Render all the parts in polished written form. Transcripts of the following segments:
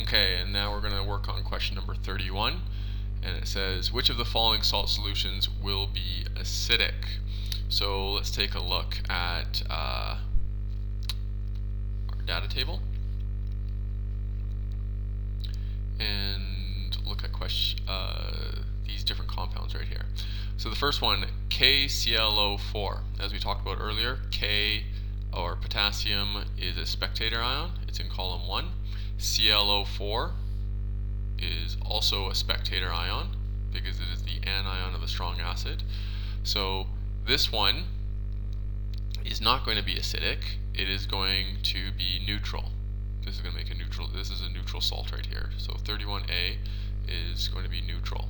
Okay, and now we're going to work on question number 31, and it says, which of the following salt solutions will be acidic? So let's take a look at our data table and look at these different compounds right here. So the first one, KClO4, as we talked about earlier, K, or potassium, is a spectator ion. It's in column 1. ClO4 is also a spectator ion because it is the anion of a strong acid. So this one is not going to be acidic. It is going to be neutral. This is going to make a neutral. This is a neutral salt right here. So 31A is going to be neutral.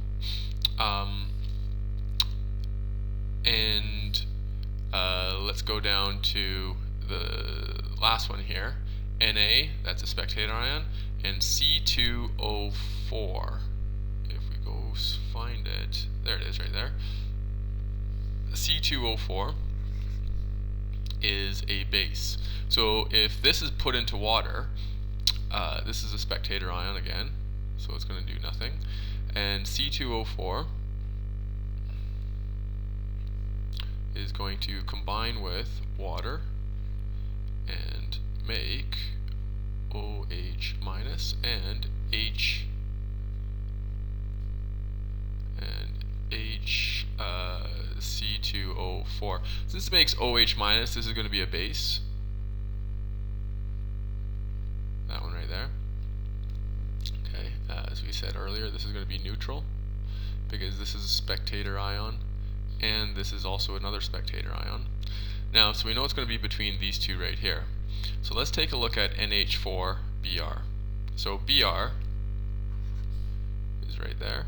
Let's go down to the last one here. Na, that's a spectator ion, and C2O4. If we go find it, there it is right there. C2O4 is a base. So if this is put into water, this is a spectator ion again, so it's going to do nothing. And C2O4 is going to combine with water and make OH minus and H and C2O4. Since this makes OH minus, this is going to be a base. That one right there. Okay, as we said earlier, this is going to be neutral because this is a spectator ion and this is also another spectator ion. Now, so we know it's going to be between these two right here. So let's take a look at NH4Br. So Br is right there,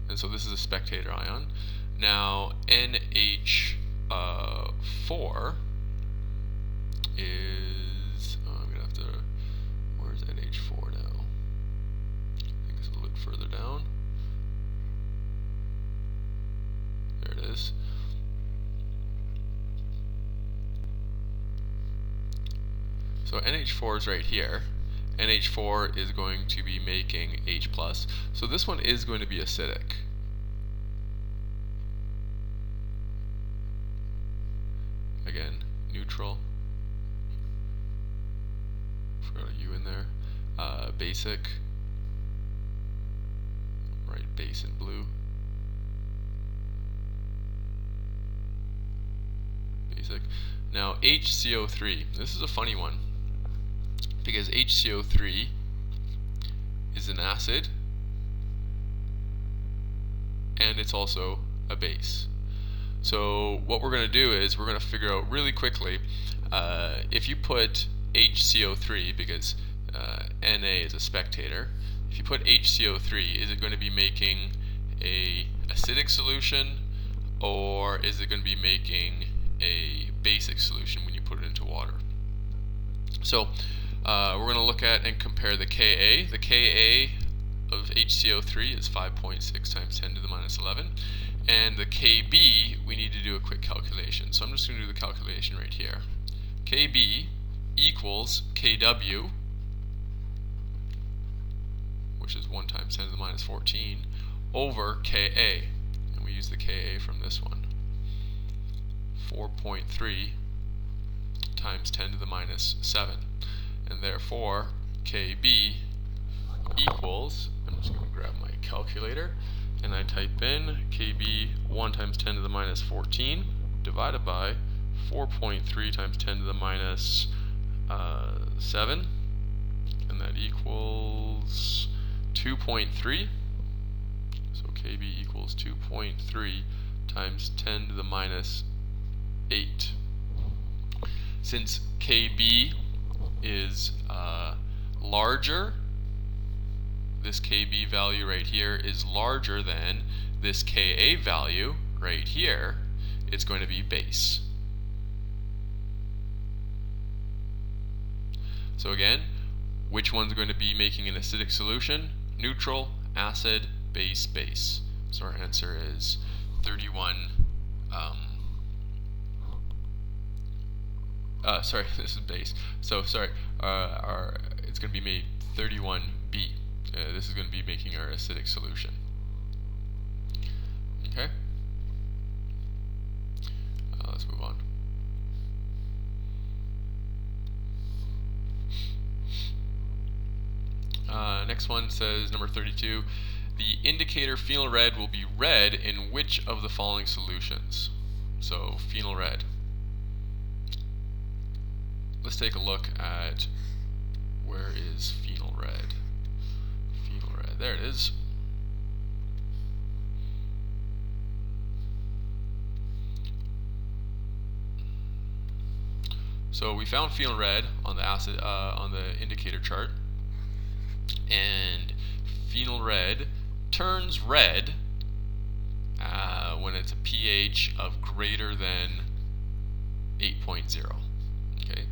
and so this is a spectator ion. Now NH4 is, I'm going to have to, where's NH4 now? I think it's a little bit further down. There it is. So NH4 is right here. NH4 is going to be making H+. So this one is going to be acidic. Again, neutral. Forgot a U in there. Basic. Right, base in blue. Basic. Now HCO3. This is a funny one, because HCO3 is an acid and it's also a base. So what we're going to do is we're going to figure out really quickly if you put HCO3, because Na is a spectator, if you put HCO3, is it going to be making a acidic solution or is it going to be making a basic solution when you put it into water? So we're going to look at and compare the Ka. The Ka of HCO3 is 5.6 times 10 to the minus 11. And the Kb, we need to do a quick calculation. So I'm just going to do the calculation right here. Kb equals Kw, which is 1 times 10 to the minus 14, over Ka. And we use the Ka from this one. 4.3 times 10 to the minus 7. And therefore, Kb equals, I'm just going to grab my calculator, and I type in Kb 1 times 10 to the minus 14 divided by 4.3 times 10 to the minus 7, and that equals 2.3. So Kb equals 2.3 times 10 to the minus 8. Since Kb is larger, this Kb value right here is larger than this Ka value right here, it's going to be base. So again, which one's going to be making an acidic solution? Neutral, acid, base, base. So our answer is 31. Sorry, this is base. So sorry, our it's going to be made 31B. This is going to be making our acidic solution. Okay? Let's move on. Next one says, number 32, the indicator phenol red will be red in which of the following solutions? So, phenol red. Let's take a look at where is phenol red. Phenol red, there it is. So we found phenol red on the on the indicator chart, and phenol red turns red when it's a pH of greater than 8.0. Okay.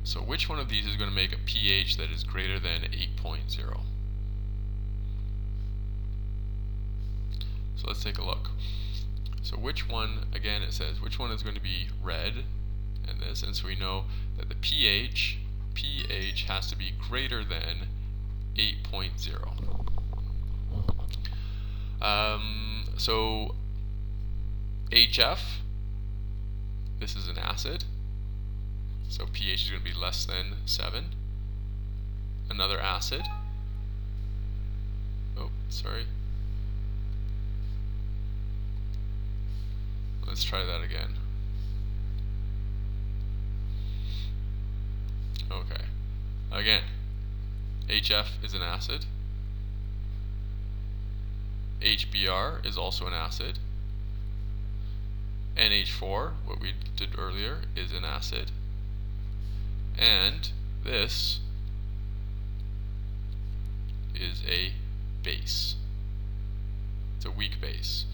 So which one of these is going to make a pH that is greater than 8.0? So let's take a look. So which one, again it says, which one is going to be red? And this, and so we know that the pH has to be greater than 8.0. So HF, this is an acid, so pH is going to be less than 7. Another acid, oh sorry, let's try that again. Okay, again, HF is an acid, HBr is also an acid, NH4, what we did earlier, is an acid, and this is a base. It's a weak base.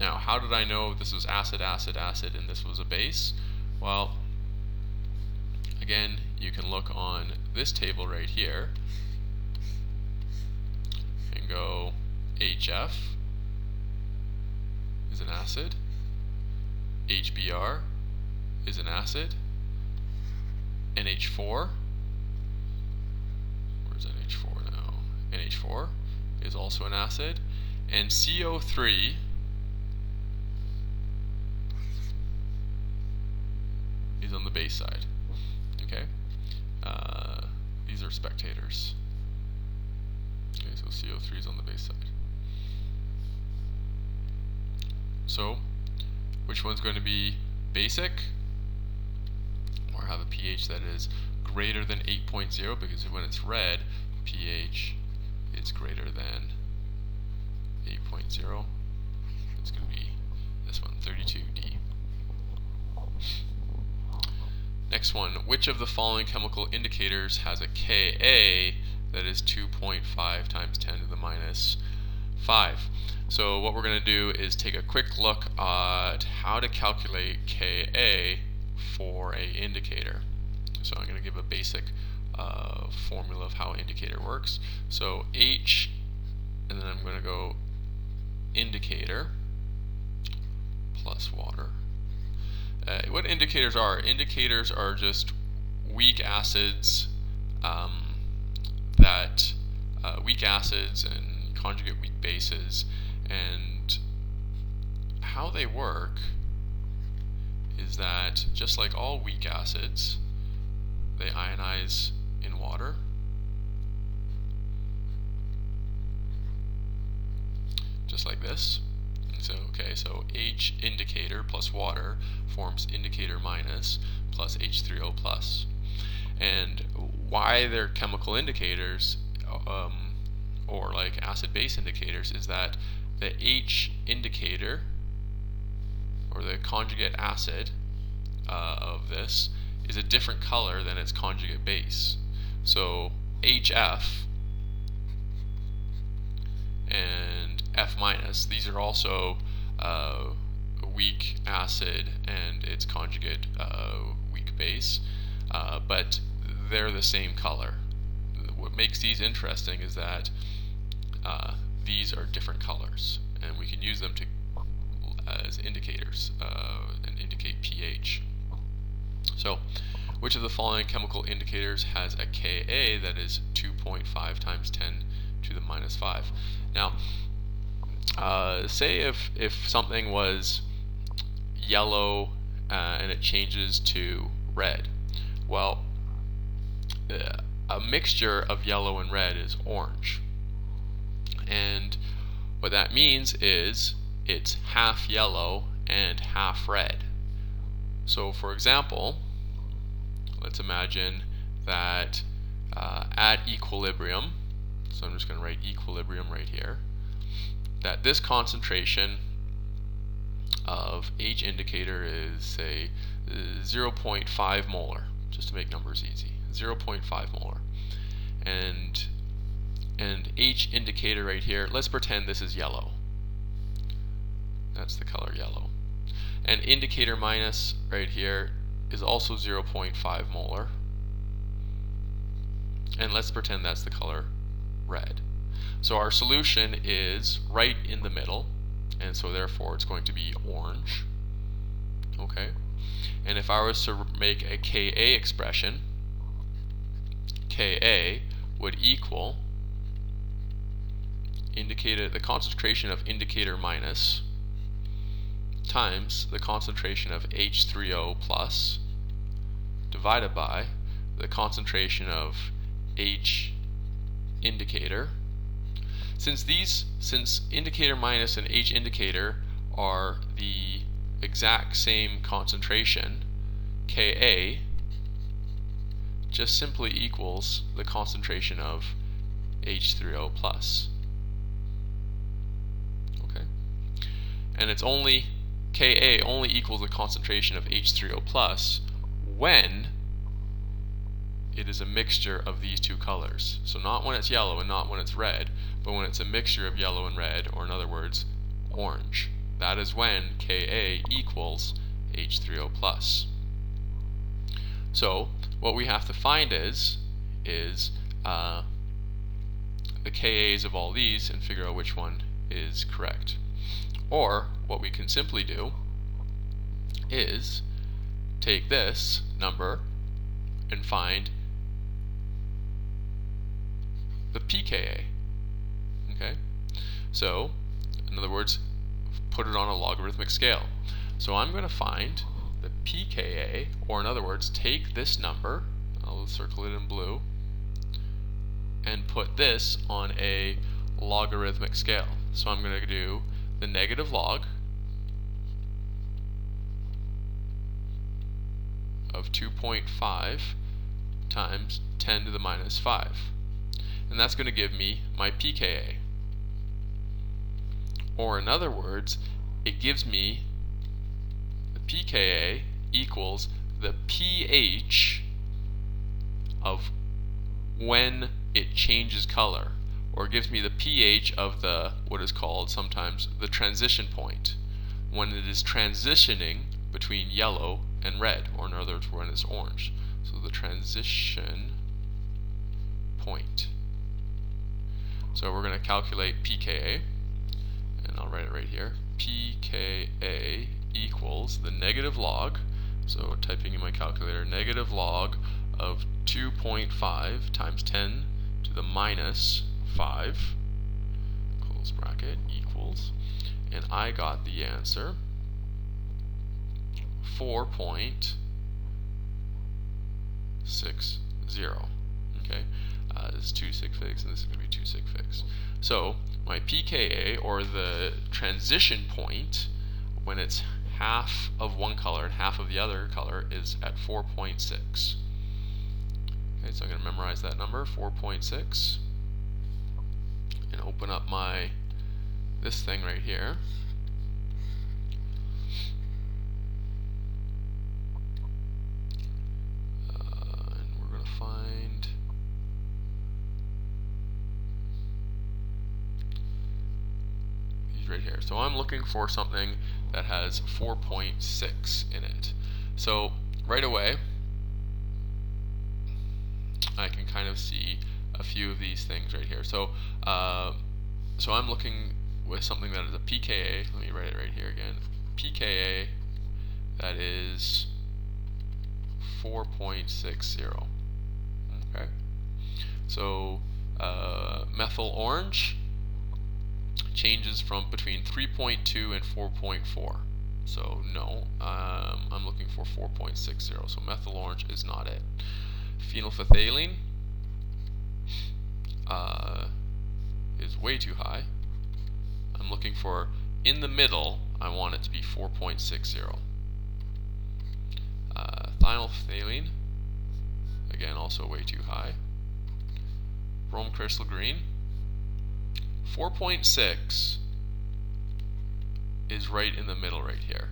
Now, how did I know this was acid, acid, acid, and this was a base? Well, again, you can look on this table right here and go HF is an acid, HBr is an acid, NH4, where's NH4 now? NH4 is also an acid, and CO3 is on the base side. Okay, these are spectators. Okay, so CO3 is on the base side. So, which one's going to be basic, or have a pH that is greater than 8.0? Because when it's red, pH is greater than 8.0. It's going to be this one, 32D. Next one, which of the following chemical indicators has a Ka that is 2.5 times 10 to the minus 5? So what we're going to do is take a quick look at how to calculate Ka for a indicator. So I'm going to give a basic formula of how indicator works. So H, and then I'm going to go indicator plus water. What indicators are? Indicators are just weak acids weak acids and conjugate weak bases, and how they work is that just like all weak acids, they ionize in water. Just like this. So, okay, so H indicator plus water forms indicator minus plus H3O plus. And why they're chemical indicators, or like acid-base indicators, is that the H indicator, or the conjugate acid of this, is a different color than its conjugate base. So HF and F minus, these are also a weak acid and its conjugate weak base, but they're the same color. What makes these interesting is that these are different colors, and we can use them to as indicators and indicate pH. So which of the following chemical indicators has a Ka that is 2.5 times 10 to the minus 5? Now, say if something was yellow and it changes to red. Well, a mixture of yellow and red is orange. And what that means is it's half yellow and half red. So for example, let's imagine that at equilibrium, so I'm just going to write equilibrium right here, that this concentration of H indicator is, say, 0.5 molar, just to make numbers easy, 0.5 molar. And H indicator right here, let's pretend this is yellow. That's the color yellow. And indicator minus right here is also 0.5 molar. And let's pretend that's the color red. So our solution is right in the middle, and so therefore it's going to be orange. Okay? And if I was to make a Ka expression, Ka would equal the concentration of indicator minus times the concentration of H3O plus divided by the concentration of H indicator. Since indicator minus and H indicator are the exact same concentration, Ka just simply equals the concentration of H3O plus. Okay? And it's only Ka only equals the concentration of H3O plus when it is a mixture of these two colors. So not when it's yellow and not when it's red, but when it's a mixture of yellow and red, or in other words, orange. That is when Ka equals H3O plus. So what we have to find is the Ka's of all these and figure out which one is correct. Or what we can simply do is take this number and find the pKa. Okay? So, in other words, put it on a logarithmic scale. So I'm going to find the pKa, or in other words, take this number, I'll circle it in blue, and put this on a logarithmic scale. So I'm going to do the negative log of 2.5 times 10 to the minus 5. And that's going to give me my pKa. Or in other words, it gives me the pKa equals the pH of when it changes color, or it gives me the pH of the what is called sometimes the transition point, when it is transitioning between yellow and red, or in other words when it's orange. So the transition point. So we're going to calculate pKa, and I'll write it right here. pKa equals the negative log, so typing in my calculator, negative log of 2.5 times 10 to the minus 5, close bracket, equals, and I got the answer 4.60. Okay, this is 2 sig figs, and this is going to be 2 sig figs. So my pKa, or the transition point, when it's half of one color and half of the other color, is at 4.6. Okay, so I'm going to memorize that number, 4.6, and open up this thing right here. And we're going to find these right here. So I'm looking for something that has 4.6 in it. So right away, I can kind of see a few of these things right here. So so I'm looking with something that is a pKa. Let me write it right here again. pKa that is 4.60. Okay, so methyl orange changes from between 3.2 and 4.4. So no, I'm looking for 4.60. So methyl orange is not it. Phenolphthalein is way too high. I'm looking for in the middle. I want it to be 4.60. Thienolphthalein, again, also way too high. Rhomb crystal green, 4.6 is right in the middle right here.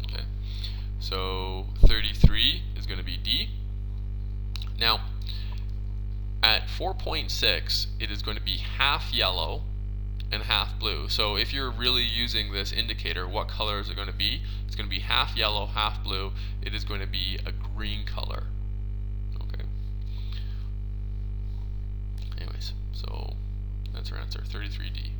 Okay, so 33 is going to be D. Now, at 4.6, it is going to be half yellow and half blue. So if you're really using this indicator, what color is it going to be? It's going to be half yellow, half blue. It is going to be a green color. Okay. Anyways, so that's our answer, 33D.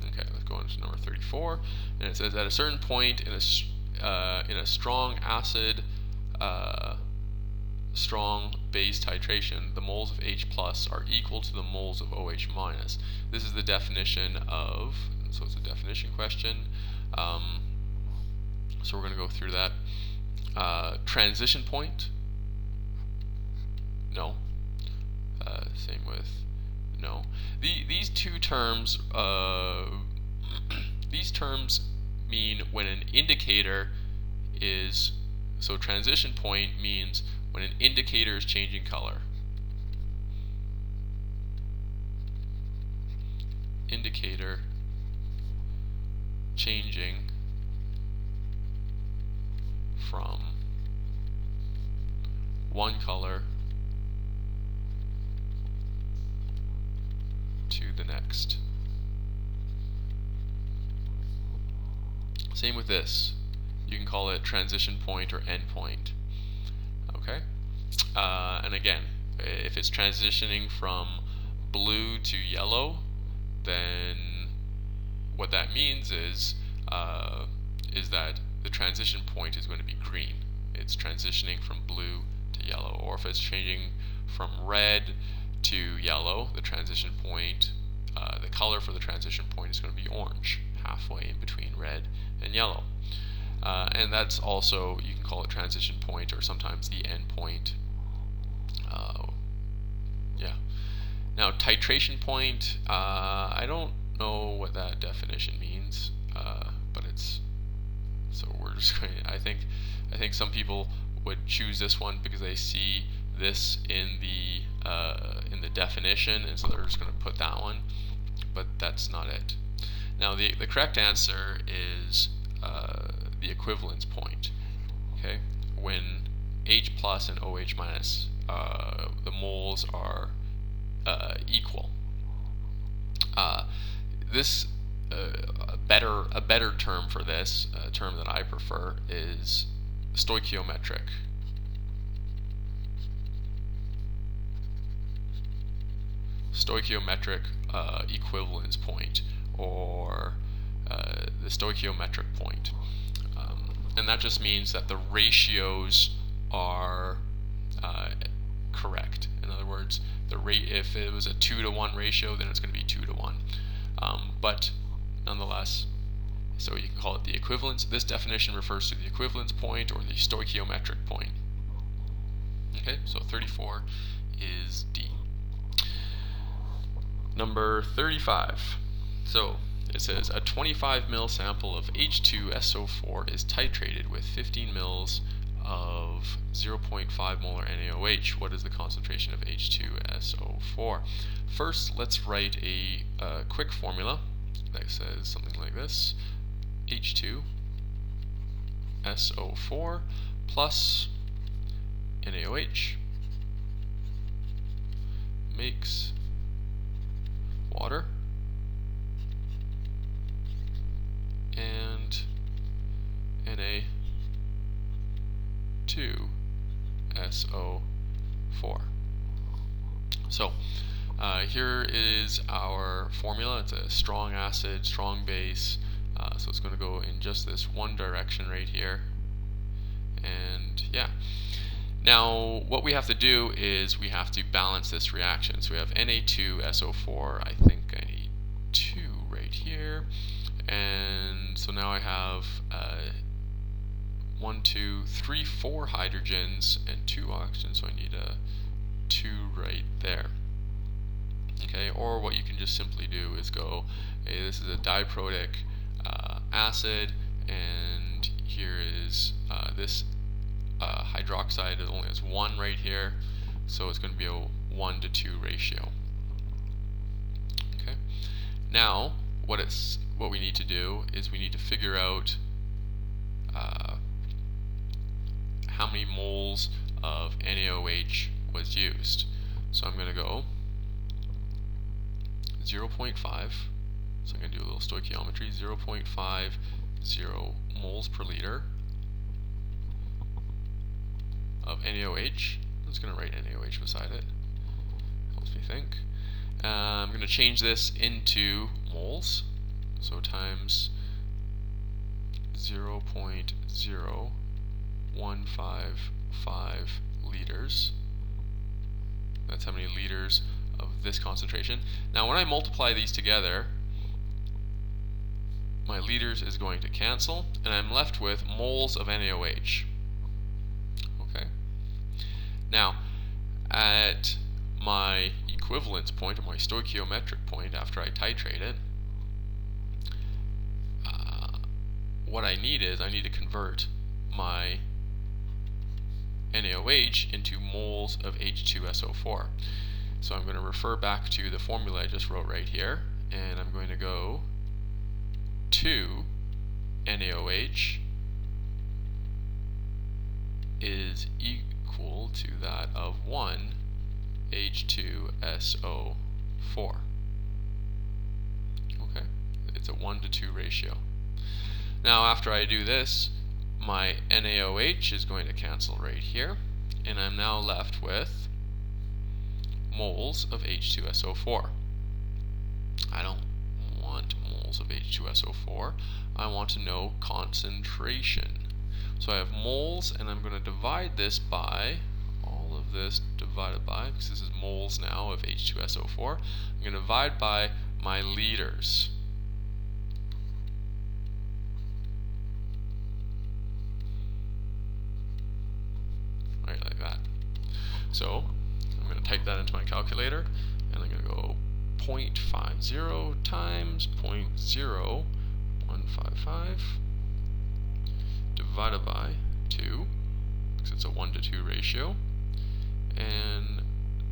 Okay, let's go on to number 34, and it says at a certain point in a strong acid, strong base titration, the moles of H plus are equal to the moles of OH minus. This is the definition of, so it's a definition question. So we're going to go through that. Transition point, no. Same with no. These two terms, these terms mean when an indicator is, so transition point means when an indicator is changing color. Indicator changing from one color to the next. Same with this. You can call it transition point or end point. Okay? And again, if it's transitioning from blue to yellow, then what that means is that the transition point is going to be green. It's transitioning from blue to yellow. Or if it's changing from red to yellow, the transition point, the color for the transition point is going to be orange, halfway in between red and yellow. And that's also, you can call it transition point or sometimes the end point. Yeah. Now titration point, I don't know what that definition means, but it's, so we're just going to, I think some people would choose this one because they see this in the definition, and so they're just going to put that one, but that's not it. Now the correct answer is the equivalence point. Okay, when H plus and OH minus, the moles are equal. This a better term for this, a term that I prefer, is stoichiometric. Stoichiometric equivalence point, or the stoichiometric point. And that just means that the ratios are correct. In other words, the rate, if it was a 2-to-1 ratio, then it's going to be 2-to-1. But nonetheless, so you can call it the equivalence. This definition refers to the equivalence point or the stoichiometric point. Okay, so 34 is D. Number 35. So it says a 25 ml sample of H2SO4 is titrated with 15 ml of 0.5 molar NaOH. What is the concentration of H2SO4? First, let's write a quick formula that says something like this: H2SO4 plus NaOH makes water, and Na2 H2SO4. So here is our formula. It's a strong acid, strong base, so it's going to go in just this one direction right here. And yeah. Now what we have to do is we have to balance this reaction. So we have Na2SO4. I think I need 2 right here. And so now I have 1, 2, 3, 4 hydrogens and 2 oxygens, so I need a 2 right there. Okay, or what you can just simply do is go, hey, this is a diprotic acid, and here is this hydroxide only has 1 right here, so it's going to be a 1 to 2 ratio. Okay, now what we need to do is we need to figure out how many moles of NaOH was used. So I'm going to go 0.5, so I'm going to do a little stoichiometry, 0.50 moles per liter of NaOH. I'm just going to write NaOH beside it, helps me think. I'm going to change this into moles, so times 0.0155 liters. That's how many liters of this concentration. Now when I multiply these together, my liters is going to cancel, and I'm left with moles of NaOH. Okay. Now at my equivalence point, or my stoichiometric point after I titrate it, what I need to convert my NaOH into moles of H2SO4. So I'm going to refer back to the formula I just wrote right here, and I'm going to go 2 NaOH is equal to that of 1 H2SO4. Okay, it's a 1 to 2 ratio. Now after I do this, my NaOH is going to cancel right here, and I'm now left with moles of H2SO4. I don't want moles of H2SO4, I want to know concentration. So I have moles, and I'm going to divide this by, all of this divided by, because this is moles now of H2SO4, I'm going to divide by my liters. Right, like that. So I'm going to type that into my calculator, and I'm going to go 0.50 times 0.0155 divided by 2, because it's a 1 to 2 ratio, and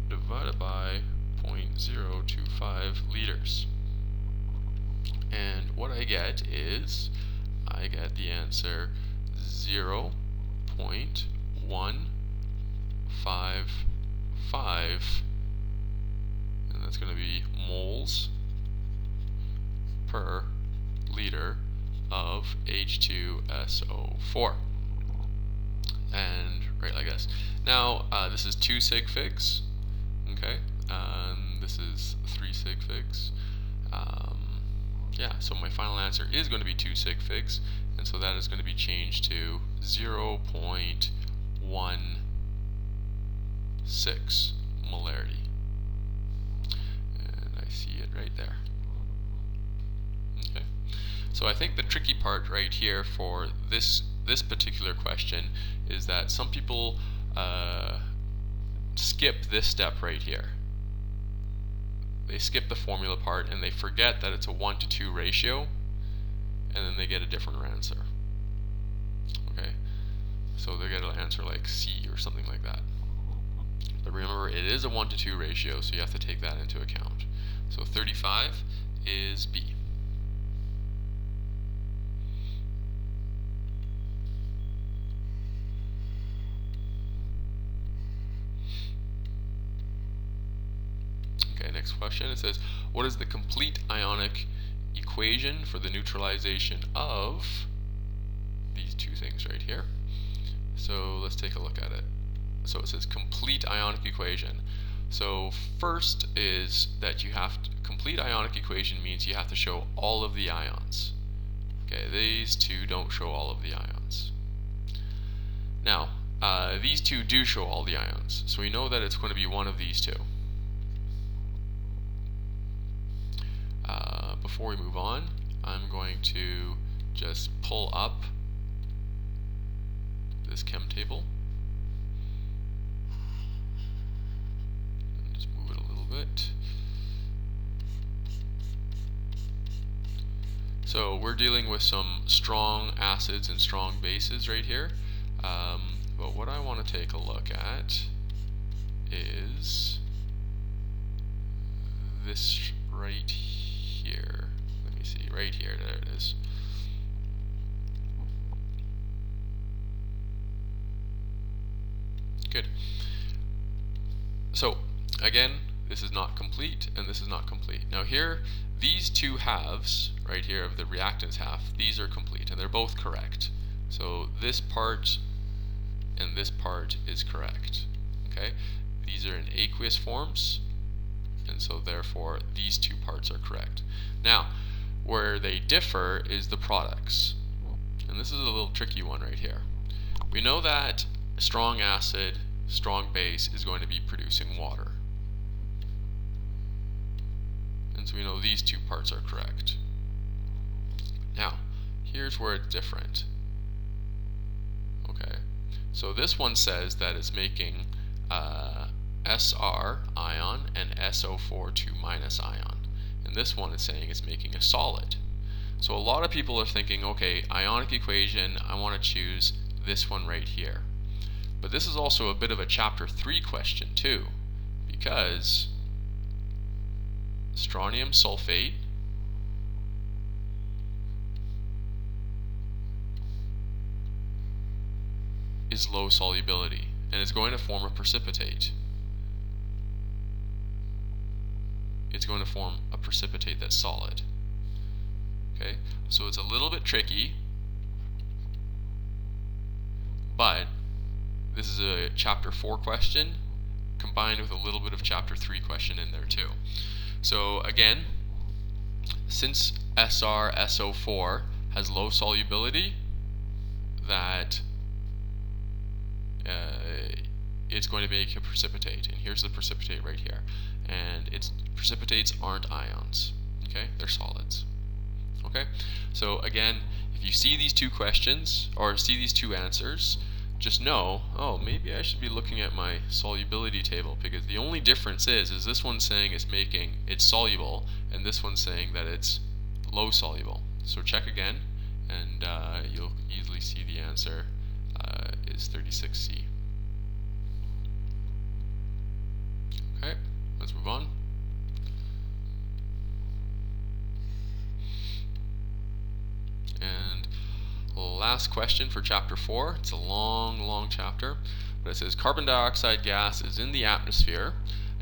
divided by 0.025 liters. And what I get is, I get the answer 0.155, and that's going to be moles per liter of H2SO4. And right like this. Now this is 2 sig figs, okay, this is 3 sig figs. Yeah, so my final answer is going to be 2 sig figs, and so that is going to be changed to 0.16 molarity. And I see it right there. Okay. So I think the tricky part right here for this particular question is that some people skip this step right here. They skip the formula part and they forget that it's a 1 to 2 ratio, and then they get a different answer. Okay, so they get an answer like C or something like that. But remember, it is a 1 to 2 ratio, so you have to take that into account. So 35 is B. Okay, next question. It says, what is the complete ionic equation for the neutralization of these two things right here? So let's take a look at it. so it says complete ionic equation. So first is that you have to complete ionic equation means you have to show all of the ions. Okay, these two don't show all of the ions. Now, these two do show all the ions, so we know that it's going to be one of these two. Before we move on, I'm going to just pull up this chem table. Just move it a little bit. So we're dealing with some strong acids and strong bases right here. But what I want to take a look at is this right here. Let me see, right here, there it is. Good. So again, this is not complete and this is not complete. Now here, these two halves right here of the reactants half, these are complete and they're both correct. So this part and this part is correct. Okay, these are in aqueous forms, and so therefore these two parts are correct. Now, where they differ is the products, and this is a little tricky one right here. We know that strong acid, strong base is going to be producing water, and so we know these two parts are correct. Now, here's where it's different. Okay, so this one says that it's making Sr ion and SO4 2- ion, and this one is saying it's making a solid. So a lot of people are thinking, okay, ionic equation, I want to choose this one right here. But this is also a bit of a chapter 3 question too, because strontium sulfate is low solubility and is going to form a precipitate. It's going to form a precipitate that's solid. Okay, so it's a little bit tricky, but this is a chapter 4 question combined with a little bit of chapter 3 question in there too. So again, since SrSO4 has low solubility, that it's going to make a precipitate, and here's the precipitate right here, and its precipitates aren't ions, okay, they're solids. Okay, so again, if you see these two questions or see these two answers, just know, oh, maybe I should be looking at my solubility table, because the only difference is this one's saying it's soluble, and this one's saying that it's low soluble. So check again, and you'll easily see the answer is 36C. Okay, let's move on. And last question for chapter 4. It's a long chapter, but it says carbon dioxide gas is in the atmosphere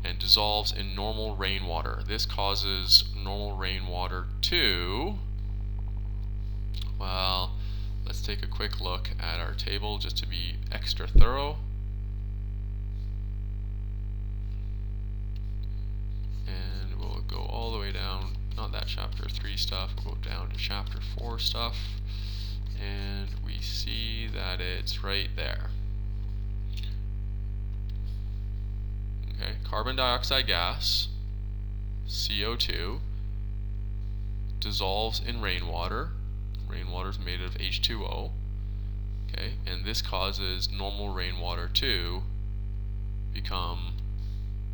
and dissolves in normal rainwater. This causes normal rainwater to, well, let's take a quick look at our table just to be extra thorough. And we'll go all the way down, not that chapter 3 stuff, we'll go down to chapter 4 stuff, and we see that it's right there. Okay, carbon dioxide gas, CO2, dissolves in rainwater. Rainwater is made of H2O. Okay, and this causes normal rainwater to become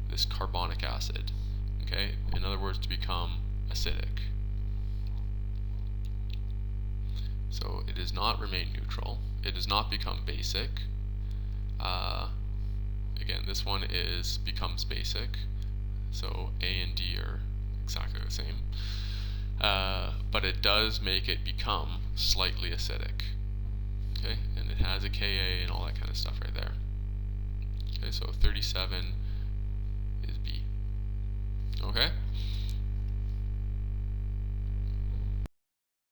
this carbonic acid. Okay, in other words, to become acidic. So it does not remain neutral. It does not become basic. Again, this one becomes basic. So A and D are exactly the same. But it does make it become slightly acidic. Okay, and it has a Ka and all that kind of stuff right there. Okay, so 37 is B. Okay,